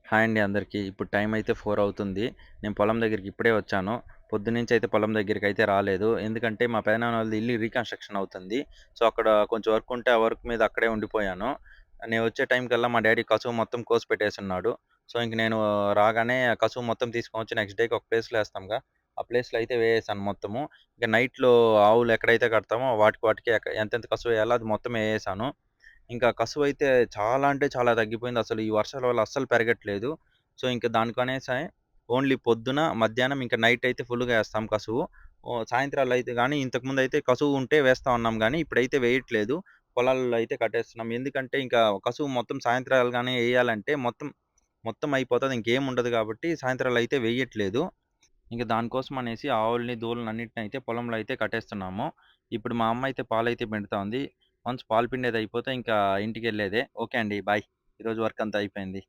Hi అండి అందరికీ. ఇప్పుడు టైం అయితే 4 అవుతుంది. నేను పొలం దగ్గరికి ఇప్పుడే వచ్చాను. పొద్దున్నుంచి అయితే పొలం దగ్గరికైతే రాలేదు. ఎందుకంటే మా పెదనాన్న వాళ్ళది ఇల్లు రీకన్‌స్ట్రక్షన్ అవుతుంది. సో, అక్కడ కొంచెం వర్క్ ఉంటే ఆ వర్క్ మీద అక్కడే ఉండిపోయాను. నేను వచ్చే టైంకల్లా మా డ్యాడీ కసువు మొత్తం కోసి పెట్టేసున్నాడు. సో, ఇంక నేను రాగానే ఆ కసువు మొత్తం తీసుకొనొచ్చి నెక్స్ట్ డేకి ఒక ప్లేస్‌లో ఏస్తాంగా, ఆ ప్లేస్‌లో అయితే వేసేసాను మొత్తము. ఇక నైట్‌లో ఆవులు ఎక్కడైతే కడతామో వాటికి వాటికి ఎంతెంత కసువు వేయాలో అది మొత్తం ఏసేసాను. ఇంకా కసువైతే చాలా అంటే చాలా తగ్గిపోయింది. అసలు ఈ వర్షాల వల్ల అస్సలు పెరగట్లేదు. సో, ఇంక దానికనేసే ఓన్లీ పొద్దున, మధ్యాహ్నం ఇంకా నైట్ అయితే ఫుల్‌గా ఏస్తాం కసువు. సాయంత్రాల్లో అయితే గానీ ఇంతకుముందయితే కసువు ఉంటే వేస్తా ఉన్నాం గానీ, ఇప్పుడైతే వేయట్లేదు. పొలాల్లో అయితే కట్టేస్తున్నాం. ఎందుకంటే ఇంకా కసువు మొత్తం సాయంత్రాలు గాని ఎయ్యాలంటే మొత్తం అయిపోతది. ఇంకేం ఉండదు గాబట్టి సాయంత్రాలయితే వేయట్లేదు. ఇంక దానికోసం అనేసి ఆవుల్ని, దూడలని అన్నిటిని అయితే పొలంలో అయితే కట్టేస్తున్నాము. ఇప్పుడు మా అమ్మ అయితే పాలైతే పిండుతా ఉంది. వన్స్ పాలు పిండేది అయిపోతే ఇంకా ఇంటికెళ్ళేదే. ఓకే అండి. బాయ్. ఈరోజు వర్క్ అంతా అయిపోయింది.